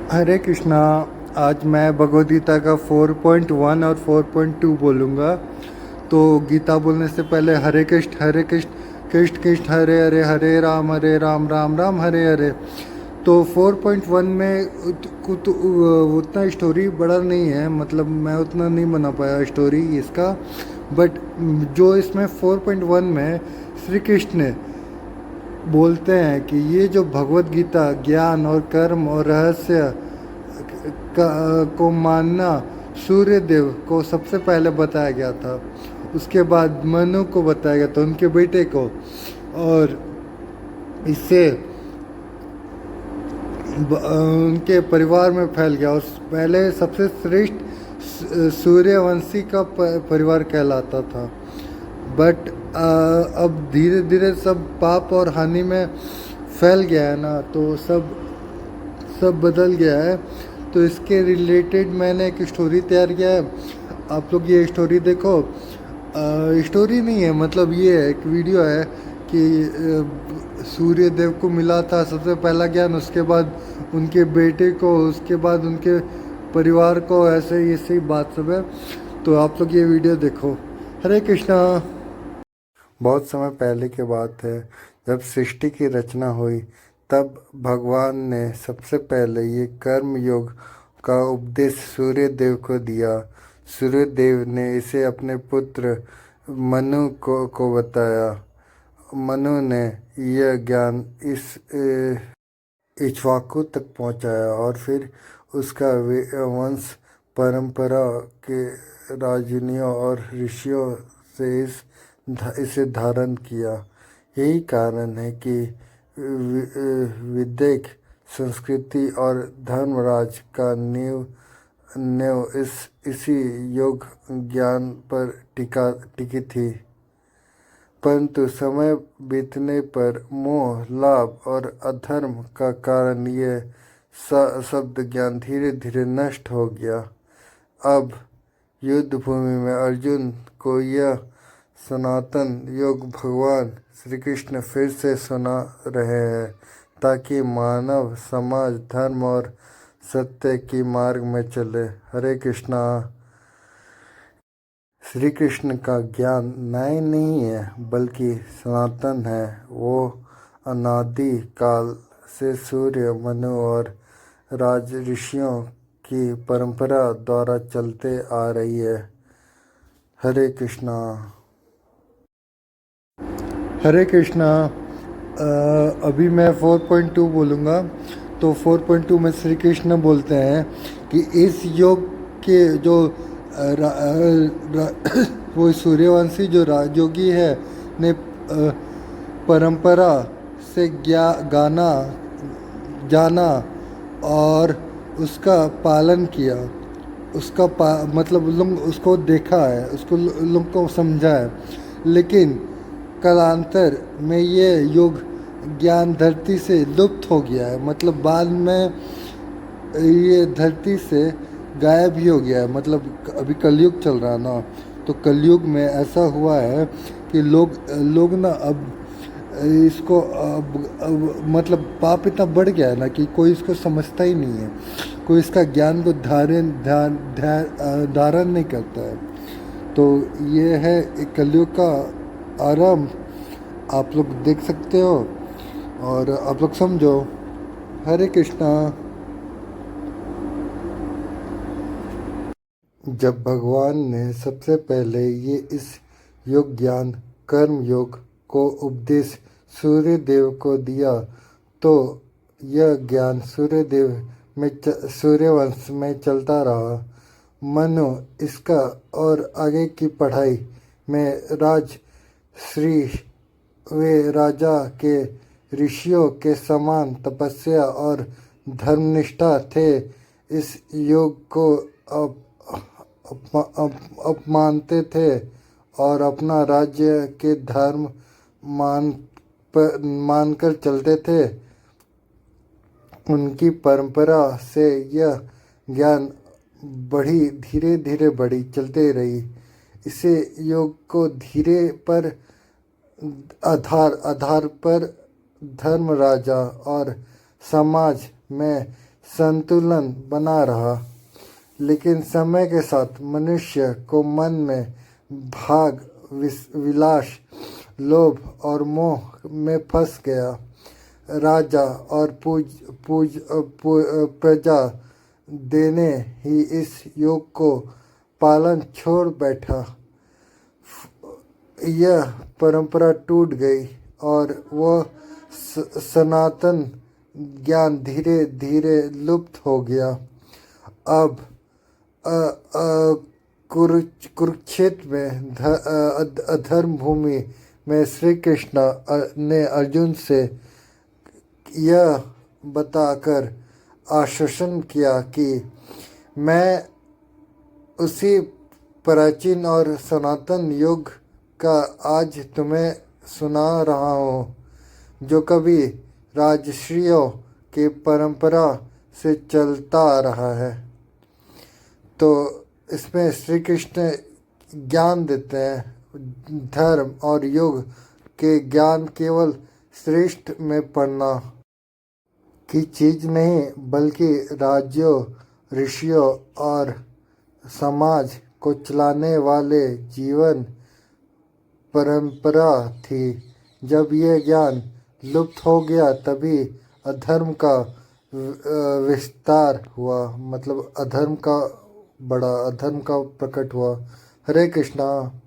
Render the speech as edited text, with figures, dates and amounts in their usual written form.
हरे कृष्णा। आज मैं भगवद गीता का 4.1 और 4.2 बोलूँगा। तो गीता बोलने से पहले हरे कृष्ण कृष्ण कृष्ण हरे हरे, हरे राम राम राम हरे हरे। तो 4.1 में उतना स्टोरी बड़ा नहीं है, मतलब मैं उतना नहीं बना पाया स्टोरी इसका। बट जो इसमें 4.1 में श्री कृष्ण बोलते हैं कि ये जो भगवद गीता ज्ञान और कर्म और रहस्य को मानना सूर्य देव को सबसे पहले बताया गया था। उसके बाद मनु को बताया गया था, उनके बेटे को। और इससे उनके परिवार में फैल गया। और पहले सबसे श्रेष्ठ सूर्यवंशी का परिवार कहलाता था। बट अब धीरे धीरे सब पाप और हानि में फैल गया है ना, तो सब बदल गया है। तो इसके रिलेटेड मैंने एक स्टोरी तैयार किया है, आप लोग ये स्टोरी देखो। स्टोरी नहीं है, मतलब ये एक वीडियो है कि सूर्य देव को मिला था सबसे पहला ज्ञान, उसके बाद उनके बेटे को, उसके बाद उनके परिवार को, ऐसे ही सही बात सब है। तो आप लोग ये वीडियो देखो। हरे कृष्णा। बहुत समय पहले की बात है, जब सृष्टि की रचना हुई तब भगवान ने सबसे पहले ये कर्म योग का उपदेश सूर्य देव को दिया। सूर्य देव ने इसे अपने पुत्र मनु को बताया। मनु ने यह ज्ञान इस इक्ष्वाकु तक पहुंचाया और फिर उसका वंश परंपरा के राजनियों और ऋषियों से इसे धारण किया। यही कारण है कि वैदिक संस्कृति और धर्मराज का नींव इसी योग ज्ञान पर टिकी थी। परंतु समय बीतने पर मोह, लाभ और अधर्म का कारण ये शब्द ज्ञान धीरे धीरे नष्ट हो गया। अब युद्ध भूमि में अर्जुन को यह सनातन योग भगवान श्री कृष्ण फिर से सुना रहे हैं, ताकि मानव समाज धर्म और सत्य की मार्ग में चले। हरे कृष्णा। श्री कृष्ण का ज्ञान नए नहीं है, बल्कि सनातन है। वो अनादि काल से सूर्य, मनु और राज ऋषियों की परंपरा द्वारा चलते आ रही है। हरे कृष्णा। हरे कृष्णा। अभी मैं 4.2 बोलूँगा। तो 4.2 में श्री कृष्ण बोलते हैं कि इस योग के जो वो सूर्यवंशी जो राजयोगी है ने परंपरा से गाना जाना और उसका पालन किया। उसका मतलब लोग उसको देखा है, उसको लोग को समझा है। लेकिन कालांतर में ये योग ज्ञान धरती से लुप्त हो गया है, मतलब बाद में ये धरती से गायब ही हो गया है। मतलब अभी कलयुग चल रहा है ना, तो कलयुग में ऐसा हुआ है कि लोग ना अब इसको मतलब पाप इतना बढ़ गया है ना कि कोई इसको समझता ही नहीं है, कोई इसका ज्ञान को धारण नहीं करता है। तो ये है एक कलयुग का आरंभ, आप लोग देख सकते हो और आप लोग समझो। हरे कृष्णा। जब भगवान ने सबसे पहले ये इस योग ज्ञान कर्म योग को उपदेश सूर्य देव को दिया, तो यह ज्ञान सूर्यवंश में चलता रहा। मनु इसका और आगे की पढ़ाई में श्री वे राजा के ऋषियों के समान तपस्या और धर्मनिष्ठा थे। इस योग को अपमानते थे और अपना राज्य के धर्म मानकर चलते थे। उनकी परंपरा से यह ज्ञान धीरे धीरे बढ़ी चलते रही। इसे योग को धीरे पर आधार पर धर्म राजा और समाज में संतुलन बना रहा। लेकिन समय के साथ मनुष्य को मन में भाग, विलास, लोभ और मोह में फंस गया। राजा और प्रजा देने ही इस योग को पालन छोड़ बैठा। यह परंपरा टूट गई और वह सनातन ज्ञान धीरे धीरे लुप्त हो गया। अब कुरुक्षेत्र में अधर्म भूमि में श्री कृष्ण ने अर्जुन से यह बताकर आश्वासन किया कि मैं उसी प्राचीन और सनातन युग का आज तुम्हें सुना रहा हूँ, जो कभी राजर्षियों की परंपरा से चलता आ रहा है। तो इसमें श्री कृष्ण ज्ञान देते हैं। धर्म और युग के ज्ञान केवल श्रेष्ठ में पढ़ना की चीज़ नहीं, बल्कि राज्यों, ऋषियों और समाज को चलाने वाले जीवन परंपरा थी। जब यह ज्ञान लुप्त हो गया तभी अधर्म का विस्तार हुआ, मतलब अधर्म का प्रकट हुआ। हरे कृष्णा।